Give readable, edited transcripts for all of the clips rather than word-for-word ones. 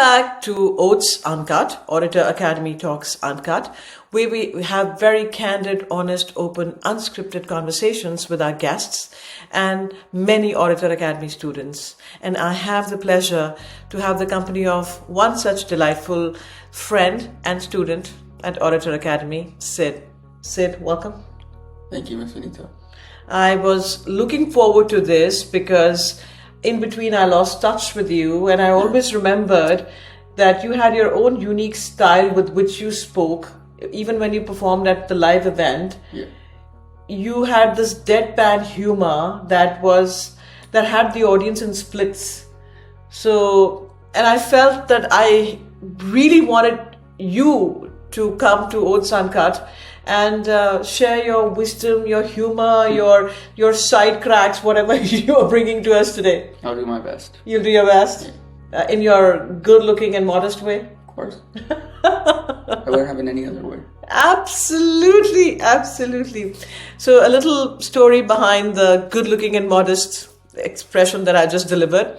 back to OATs Uncut, Orator Academy Talks Uncut, where we have very candid, honest, open, unscripted conversations with our guests and many Orator Academy students. And I have the pleasure to have the company of one such delightful friend and student at Orator Academy, Sid. Sid, welcome. Thank you, Ms. Vineeta. I was looking forward to this because in between I lost touch with you, and I always remembered that you had your own unique style with which you spoke, even when you performed at the live event. Yeah. You had this deadpan humor that had the audience in splits. So, and I felt that I really wanted you to come to OATs Uncut and share your wisdom, your humor, your side cracks, whatever you're bringing to us today. I'll do my best. You'll do your best? Yeah. In your good-looking and modest way? Of course. I wouldn't have it any other way. Absolutely, absolutely. So a little story behind the good-looking and modest expression that I just delivered,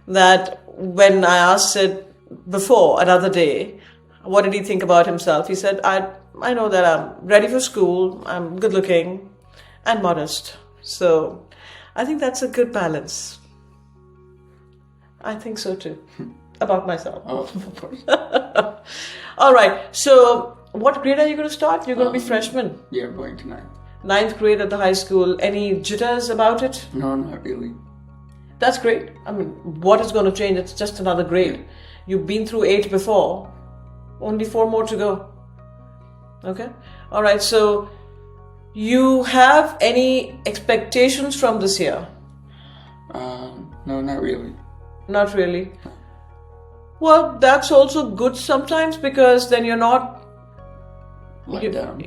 that when I asked Sid before another day, what did he think about himself? He said, I know that I'm ready for school, I'm good looking and modest. So I think that's a good balance. I think so too. About myself. Oh, of course. All right. So what grade are you going to start? You're going to be freshman. Yeah, I'm going to 9th. 9th grade at the high school. Any jitters about it? No, not really. That's great. I mean, what is going to change? It's just another grade. You've been through 8 before. Only 4 more to go. Okay. All right. So you have any expectations from this year? No, not really. Not really. Well, that's also good sometimes because then you're not Let down.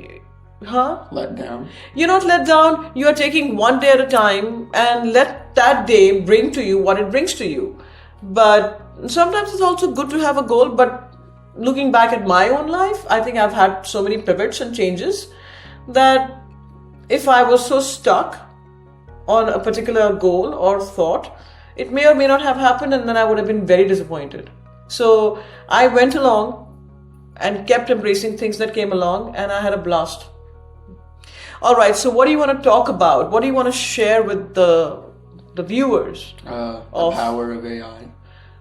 Huh? Let down. You're not let down. You are taking one day at a time and let that day bring to you what it brings to you. But sometimes it's also good to have a goal. But looking back at my own life, I think I've had so many pivots and changes that if I was so stuck on a particular goal or thought, it may or may not have happened, and then I would have been very disappointed. So I went along and kept embracing things that came along, and I had a blast. All right, so what do you want to talk about? What do you want to share with the viewers? The power of AI.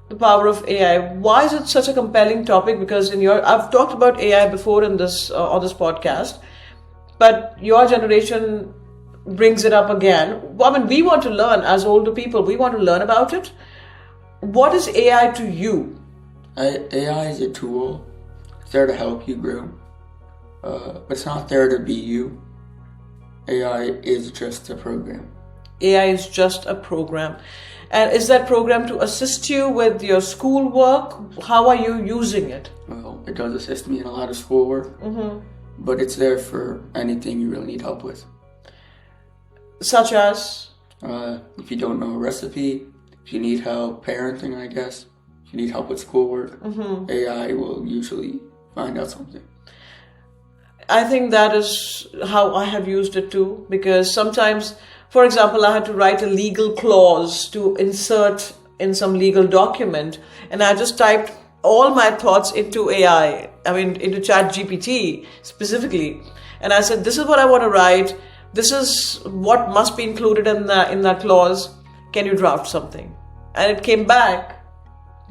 The power of AI. Why is it such a compelling topic? Because I've talked about AI before in this on this podcast, but your generation brings it up again. I mean, we want to learn as older people. We want to learn about it. What is AI to you? AI is a tool. It's there to help you grow, but it's not there to be you. AI is just a program. AI is just a program. And is that program to assist you with your schoolwork? How are you using it? Well, it does assist me in a lot of schoolwork, but it's there for anything you really need help with. Such as? If you don't know a recipe, if you need help parenting, I guess, if you need help with schoolwork, AI will usually find out something. I think that is how I have used it too, because sometimes, for example, I had to write a legal clause to insert in some legal document, and I just typed all my thoughts into AI, into ChatGPT specifically, and I said, this is what I want to write, this is what must be included in that clause, can you draft something? And it came back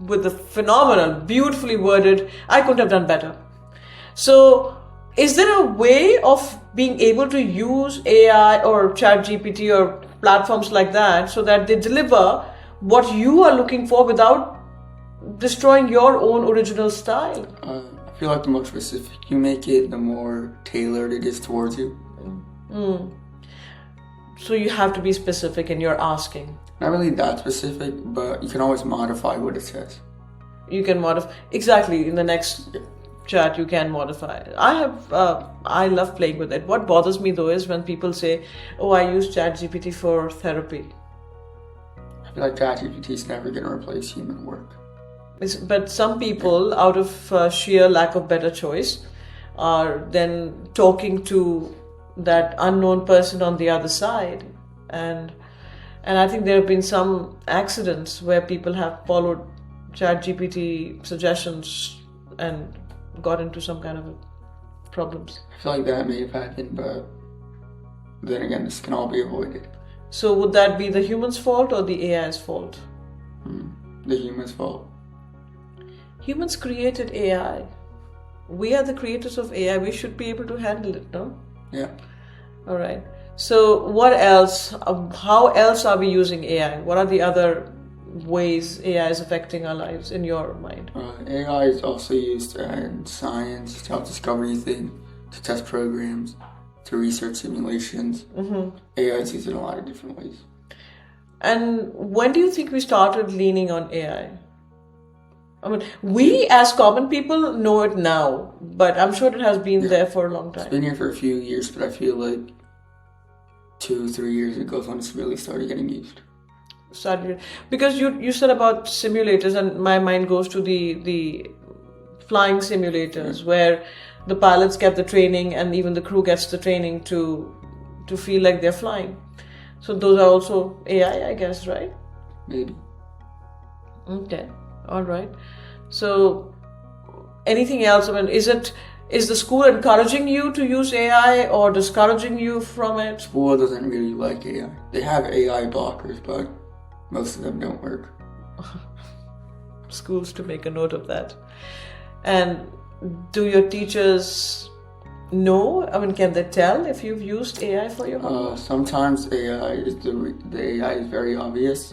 with a phenomenal, beautifully worded, I couldn't have done better. So is there a way of being able to use AI or ChatGPT or platforms like that so that they deliver what you are looking for without destroying your own original style? I feel like the more specific you make it, the more tailored it is towards you. So you have to be specific in your asking. Not really that specific, but you can always modify what it says. You can modify. Exactly, in the next chat you can modify it. I love playing with it. What bothers me though is when people say, oh, I use ChatGPT for therapy. I feel like ChatGPT is never going to replace human work. But some people, out of sheer lack of better choice, are then talking to that unknown person on the other side, and I think there have been some accidents where people have followed ChatGPT suggestions and got into some kind of problems? I feel like that may have happened, but then again, this can all be avoided. So would that be the human's fault or the AI's fault? The human's fault. Humans created AI. We are the creators of AI. We should be able to handle it, no? Yeah. All right. So what else? How else are we using AI? What are the other ways AI is affecting our lives in your mind? AI is also used in science to help discover anything, to test programs, to research simulations. AI is used in a lot of different ways. And when do you think we started leaning on AI? I mean, we as common people know it now, but I'm sure it has been there for a long time. It's been here for a few years, but I feel like 2-3 years ago is when it's really started getting used. Because you said about simulators, and my mind goes to the flying simulators where the pilots get the training and even the crew gets the training to feel like they're flying. So those are also AI, I guess, right? Maybe. Okay. All right. So anything else? I mean, is the school encouraging you to use AI or discouraging you from it? School doesn't really like AI. They have AI blockers, but most of them don't work. Schools to make a note of that. And do your teachers know? I mean, can they tell if you've used AI for your homework? Sometimes AI is the AI is very obvious.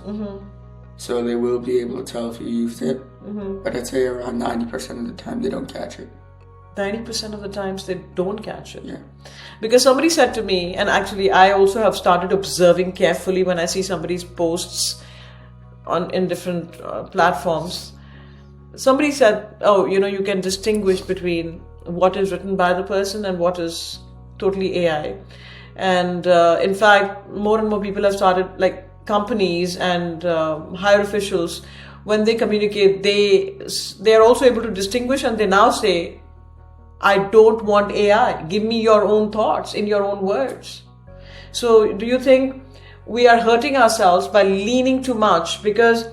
So they will be able to tell if you used it. But I'd say around 90% of the time they don't catch it. 90% of the times they don't catch it. Yeah. Because somebody said to me, and actually I also have started observing carefully when I see somebody's posts in different platforms. Somebody said, oh, you can distinguish between what is written by the person and what is totally AI. And in fact, more and more people have started, like companies and higher officials, when they communicate, they are also able to distinguish, and they now say, I don't want AI. Give me your own thoughts in your own words. So do you think we are hurting ourselves by leaning too much? Because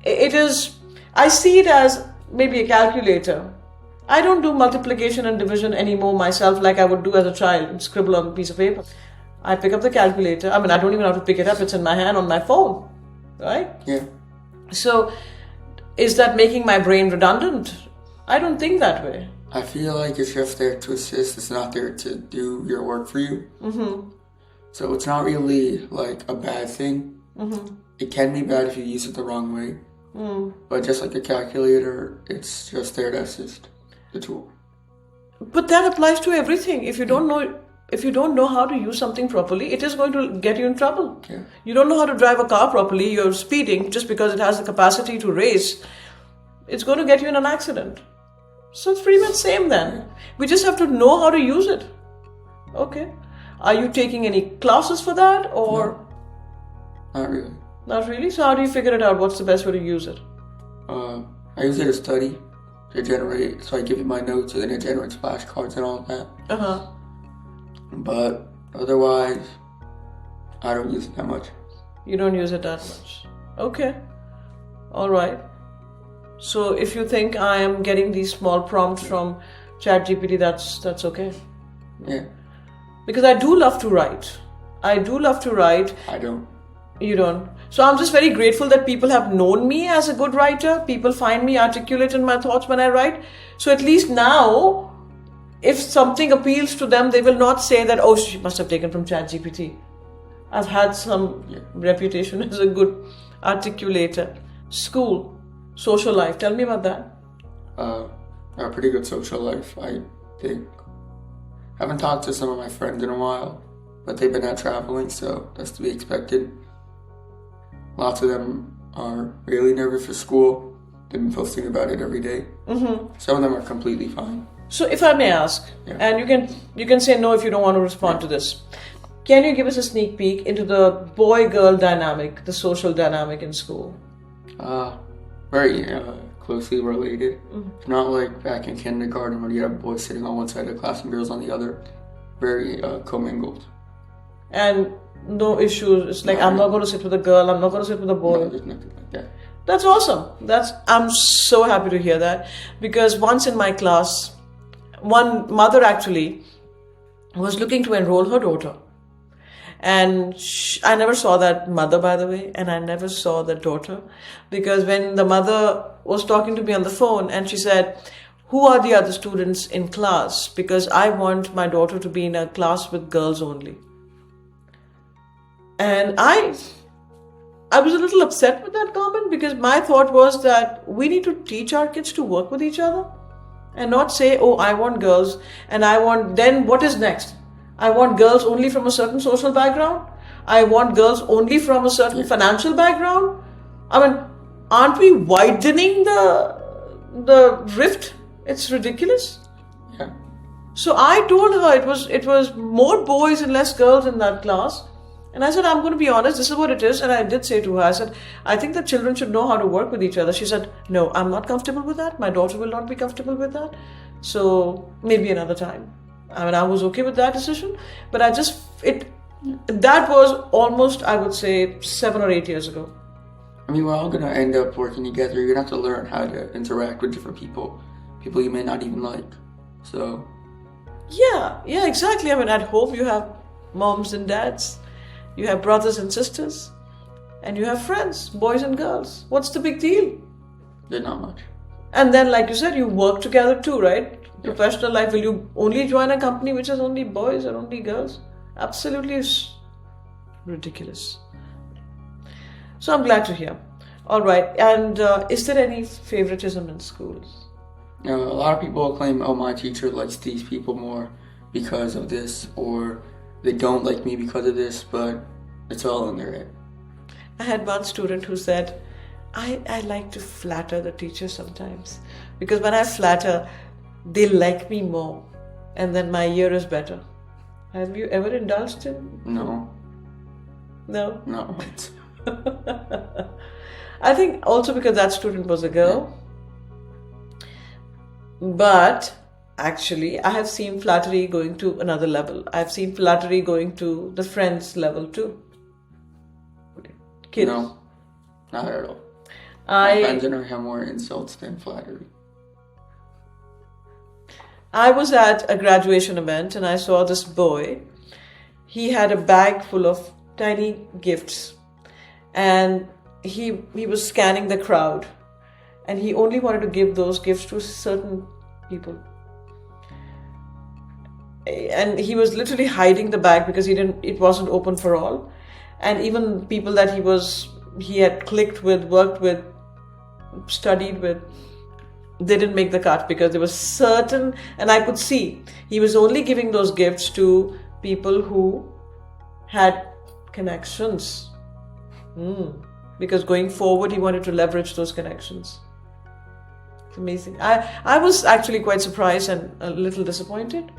I see it as maybe a calculator. I don't do multiplication and division anymore myself like I would do as a child and scribble on a piece of paper. I pick up the calculator. I mean, I don't even have to pick it up. It's in my hand on my phone, right? Yeah. So is that making my brain redundant? I don't think that way. I feel like it's just there to assist. It's not there to do your work for you. So it's not really like a bad thing. It can be bad if you use it the wrong way. But just like a calculator, it's just there to assist the tool. But that applies to everything. If you don't know how to use something properly, it is going to get you in trouble. Yeah. You don't know how to drive a car properly, you're speeding just because it has the capacity to race. It's going to get you in an accident. So it's pretty much same then. We just have to know how to use it. Okay. Are you taking any classes for that or? No, not really. Not really? So how do you figure it out? What's the best way to use it? I use it to study, to generate, so I give it my notes and then it generates flashcards and all of that. But otherwise, I don't use it that much. You don't use it that much. Okay. All right. So if you think I am getting these small prompts from ChatGPT, that's okay. Yeah. Because I do love to write. I don't. You don't. So I'm just very grateful that people have known me as a good writer. People find me articulate in my thoughts when I write. So at least now, if something appeals to them, they will not say that, oh, she must have taken from ChatGPT. I've had some reputation as a good articulator. School, social life. Tell me about that. A pretty good social life, I think. I haven't talked to some of my friends in a while, but they've been out traveling, so that's to be expected. Lots of them are really nervous for school. They've been posting about it every day. Some of them are completely fine. So if I may ask, and you can say no if you don't want to respond to this. Can you give us a sneak peek into the boy-girl dynamic, the social dynamic in school? Very closely related. It's not like back in kindergarten where you have boys sitting on one side of the class and girls on the other. Very commingled. And no issues. It's like, I'm not going to sit with a girl, I'm not going to sit with a boy. No, there's nothing like that. That's awesome. I'm so happy to hear that, because once in my class, one mother actually was looking to enroll her daughter. And I never saw that mother, by the way, and I never saw the daughter, because when the mother was talking to me on the phone and she said, who are the other students in class? Because I want my daughter to be in a class with girls only. And I was a little upset with that comment, because my thought was that we need to teach our kids to work with each other and not say, oh, I want girls and then what is next? I want girls only from a certain social background. I want girls only from a certain financial background. I mean, aren't we widening the rift? It's ridiculous. Yeah. So I told her it was more boys and less girls in that class. And I said, I'm going to be honest, this is what it is. And I did say to her, I said, I think that children should know how to work with each other. She said, no, I'm not comfortable with that. My daughter will not be comfortable with that. So maybe another time. I mean, I was okay with that decision. But that was almost, I would say, 7 or 8 years ago. I mean, we're all going to end up working together. You're going to have to learn how to interact with different people you may not even like. So. Yeah, exactly. I mean, at home you have moms and dads. You have brothers and sisters, and you have friends, boys and girls. What's the big deal? They're not much. And then, like you said, you work together too, right? Yeah. Professional life, will you only join a company which has only boys or only girls? Absolutely ridiculous. So I'm glad to hear. All right. And is there any favoritism in schools? A lot of people claim, oh, my teacher likes these people more because of this, or they don't like me because of this, but it's all in their head. I had one student who said, I like to flatter the teacher sometimes, because when I flatter, they like me more, and then my year is better. Have you ever indulged in? No. No? No. I think also because that student was a girl. Yeah. But actually, I have seen flattery going to another level. I've seen flattery going to the friends level too. Kids. No, not at all. My friends and I have more insults than flattery. I was at a graduation event and I saw this boy. He had a bag full of tiny gifts, and he was scanning the crowd, and he only wanted to give those gifts to certain people. And he was literally hiding the bag because it wasn't open for all. And even people that he had clicked with, worked with, studied with, they didn't make the cut because there was certain, and I could see he was only giving those gifts to people who had connections. Because going forward, he wanted to leverage those connections. It's amazing. I was actually quite surprised and a little disappointed.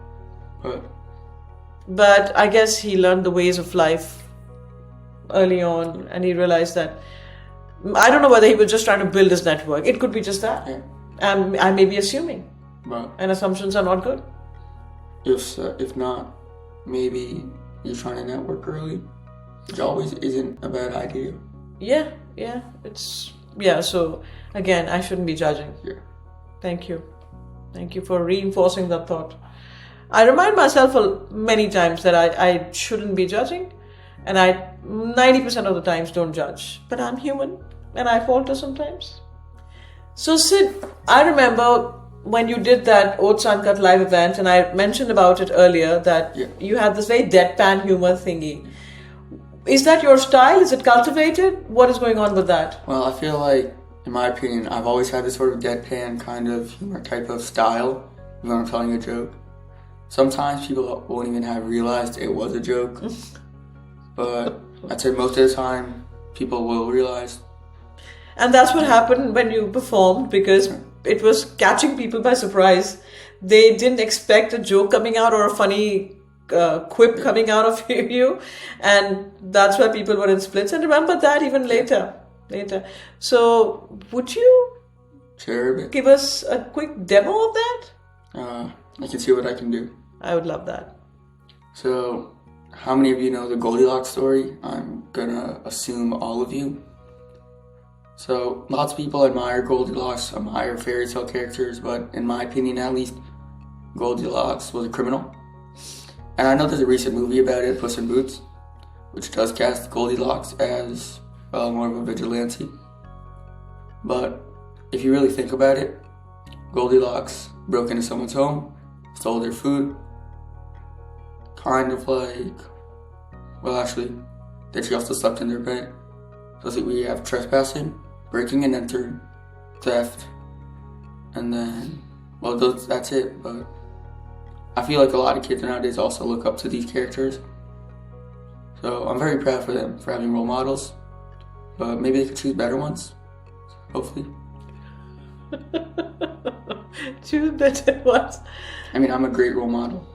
But I guess he learned the ways of life early on, and he realized that, I don't know whether he was just trying to build his network. It could be just that. Yeah. I may be assuming. But and assumptions are not good. If not, maybe you're trying to network early, which always isn't a bad idea. Yeah. So again, I shouldn't be judging. Yeah. Thank you for reinforcing that thought. I remind myself many times that I shouldn't be judging, and I 90% of the times don't judge. But I'm human and I falter sometimes. So Sid, I remember when you did that OATs-Uncut live event, and I mentioned about it earlier that you had this very deadpan humor thingy. Is that your style? Is it cultivated? What is going on with that? Well, I feel like, in my opinion, I've always had this sort of deadpan kind of humor type of style when I'm telling a joke. Sometimes people won't even have realized it was a joke. But I'd say most of the time, people will realize. And that's what happened when you performed, because it was catching people by surprise. They didn't expect a joke coming out or a funny quip coming out of you. And that's why people were in splits. And remember that even later. So would you give us a quick demo of that? I can see what I can do. I would love that. So, how many of you know the Goldilocks story? I'm gonna assume all of you. So, lots of people admire Goldilocks, admire fairy tale characters, but in my opinion at least, Goldilocks was a criminal. And I know there's a recent movie about it, Puss in Boots, which does cast Goldilocks as more of a vigilante. But if you really think about it, Goldilocks broke into someone's home, stole their food, kind of like, well actually, then she also slept in their bed. So we have trespassing, breaking and entering, theft, and then, well that's it, but I feel like a lot of kids nowadays also look up to these characters. So I'm very proud for them for having role models, but maybe they could choose better ones, hopefully. Choose better ones? I mean, I'm a great role model.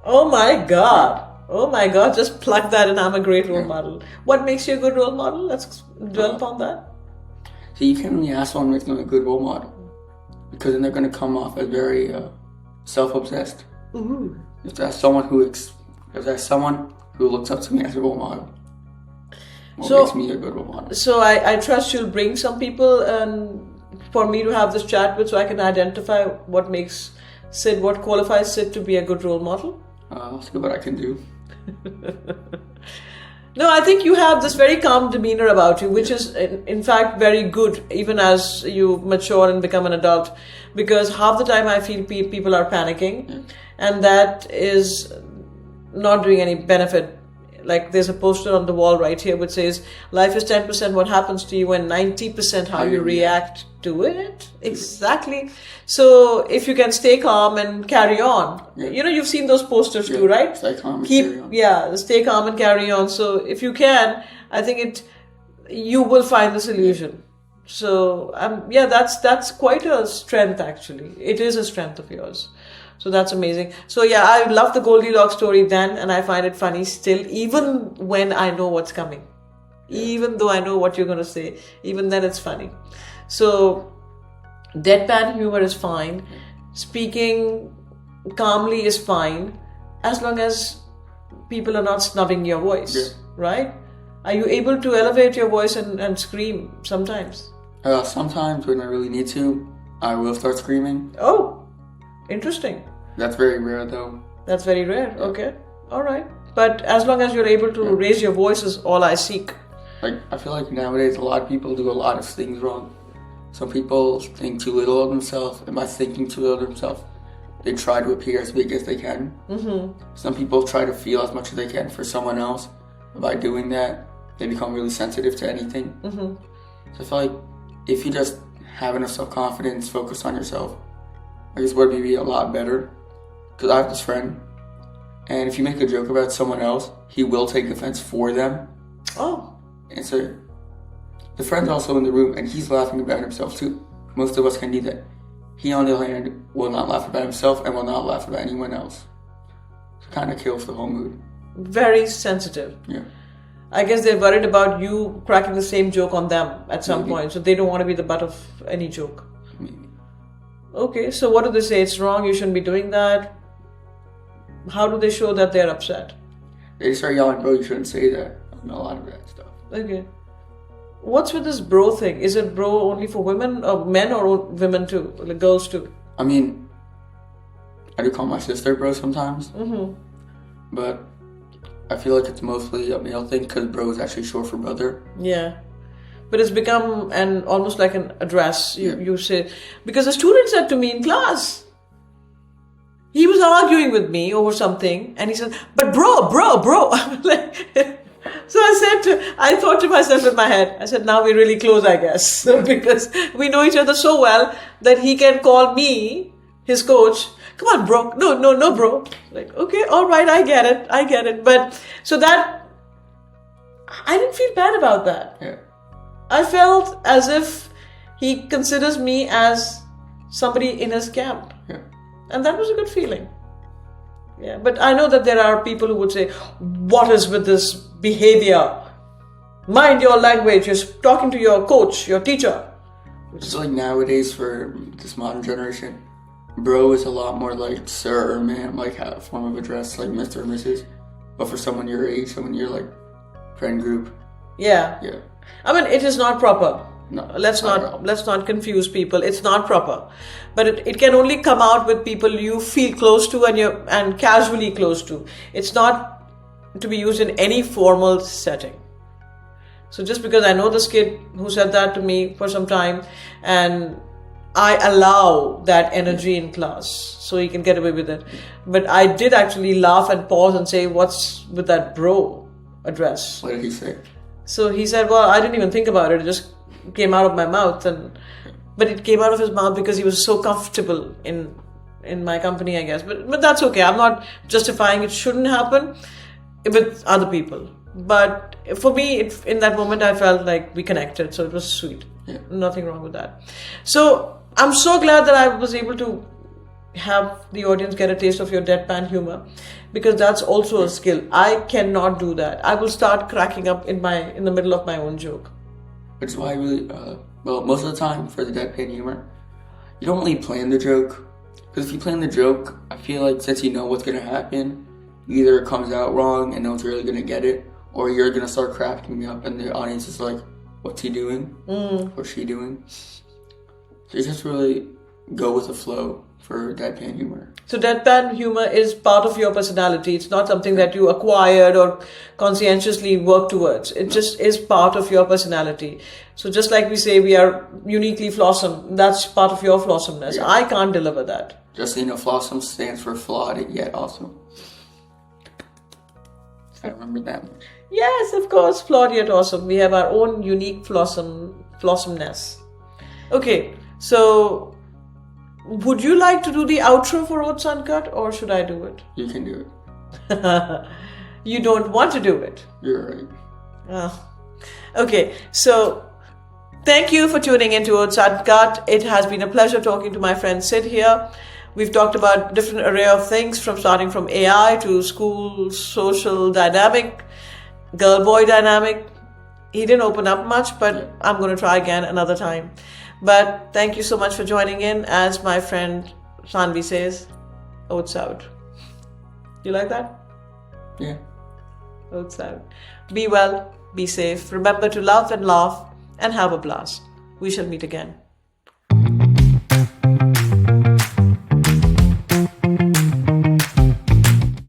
Oh my God. Oh my God, just plug that in, I'm a great role model. What makes you a good role model? Let's dwell upon that. So you can't really ask someone makes them a good role model, because then they're going to come off as very self-obsessed. Ooh. If there's someone who looks up to me as a role model, what makes me a good role model? So I trust you'll bring some people and for me to have this chat with, so I can identify what makes Sid, what qualifies Sid to be a good role model. I'll see what I can do. No, I think you have this very calm demeanor about you, which is in fact very good even as you mature and become an adult, because half the time I feel people are panicking, and that is not doing any benefit. Like there's a poster on the wall right here which says life is 10% what happens to you and 90% how you react to it. Exactly. So if you can stay calm and carry on, you know, you've seen those posters too, right? Stay calm and carry on. Yeah, stay calm and carry on. So if you can, I think you will find the solution. So that's quite a strength actually. It is a strength of yours. So that's amazing. So yeah, I love the Goldilocks story then, and I find it funny still, even when I know what's coming. Even though I know what you're going to say, even then it's funny. So deadpan humor is fine. Speaking calmly is fine, as long as people are not snubbing your voice, right? Are you able to elevate your voice and scream sometimes? Sometimes when I really need to, I will start screaming. Oh. Interesting. That's very rare though. That's very rare. Okay. All right. But as long as you're able to raise your voice is all I seek. Like, I feel like nowadays a lot of people do a lot of things wrong. Some people think too little of themselves, and by thinking too little of themselves, they try to appear as big as they can. Mm-hmm. Some people try to feel as much as they can for someone else. And by doing that, they become really sensitive to anything. Mm-hmm. So I feel like if you just have enough self-confidence, focus on yourself, I guess would be a lot better. Because I have this friend, and if you make a joke about someone else, he will take offense for them. Oh. And so the friend's also in the room, and he's laughing about himself too. Most of us can do that. He, on the other hand, will not laugh about himself and will not laugh about anyone else. So it kind of kills the whole mood. Very sensitive. Yeah. I guess they're worried about you cracking the same joke on them at some point, so they don't want to be the butt of any joke. Maybe. Okay, so what do they say? It's wrong, you shouldn't be doing that. How do they show that they're upset? They start yelling, bro, you shouldn't say that. And a lot of that stuff. Okay. What's with this bro thing? Is it bro only for women, or men, or women too? Like girls too? I mean, I do call my sister bro sometimes. Mm-hmm. But I feel like it's mostly a male thing because bro is actually short for brother. Yeah. But it's become almost like an address. You say, because a student said to me in class, he was arguing with me over something, and he said, but bro. I'm like, so I thought to myself in my head, I said, now we're really close, I guess. So because we know each other so well that he can call me, his coach, come on, bro. No, bro. Like, okay, all right, I get it. But so that, I didn't feel bad about that. Yeah. I felt as if he considers me as somebody in his camp. Yeah. And that was a good feeling. Yeah, but I know that there are people who would say, what is with this behavior? Mind your language. You're talking to your coach, your teacher. It's like nowadays for this modern generation, bro is a lot more like sir or ma'am, like a form of address, like Mr. or Mrs. But for someone your age, someone your like friend group. Yeah. Yeah. I mean, it is not proper. No, let's not confuse people. It's not proper, but it can only come out with people you feel close to and casually close to. It's not to be used in any formal setting. So just because I know this kid who said that to me for some time, and I allow that energy in class, so he can get away with it. But I did actually laugh and pause and say, "What's with that bro address?" What did he say? So he said, "Well, I didn't even think about it. It just came out of my mouth." But it came out of his mouth because he was so comfortable in my company, I guess. But that's okay. I'm not justifying it shouldn't happen with other people. But for me, in that moment, I felt like we connected. So it was sweet. Yeah. Nothing wrong with that. So I'm so glad that I was able to have the audience get a taste of your deadpan humor, because that's also a skill. I cannot do that. I will start cracking up in the middle of my own joke. Which is why I really, most of the time for the deadpan humor, you don't really plan the joke. Because if you plan the joke, I feel like since you know what's going to happen, either it comes out wrong and no one's really going to get it, or you're going to start cracking me up and the audience is like, what's he doing? What's she doing? So you just really go with the flow for deadpan humor. So deadpan humor is part of your personality. It's not something that you acquired or conscientiously work towards. It just is part of your personality. So just like we say we are uniquely flawsome, that's part of your flawsomeness. Yeah. I can't deliver that. Just so you know, flawsome stands for flawed yet awesome. I remember that much. Yes, of course, flawed yet awesome. We have our own unique flawsomeness. Okay, so would you like to do the outro for Oats Uncut, or should I do it? You can do it. You don't want to do it? You're right. Oh. Okay, so thank you for tuning into Oats Uncut. It has been a pleasure talking to my friend Sid here. We've talked about different array of things, starting from AI to school, social dynamic, girl-boy dynamic. He didn't open up much, but I'm going to try again another time. But thank you so much for joining in. As my friend Sanvi says, Oats out. You like that? Yeah. Oats out. Be well, be safe. Remember to love and laugh and have a blast. We shall meet again.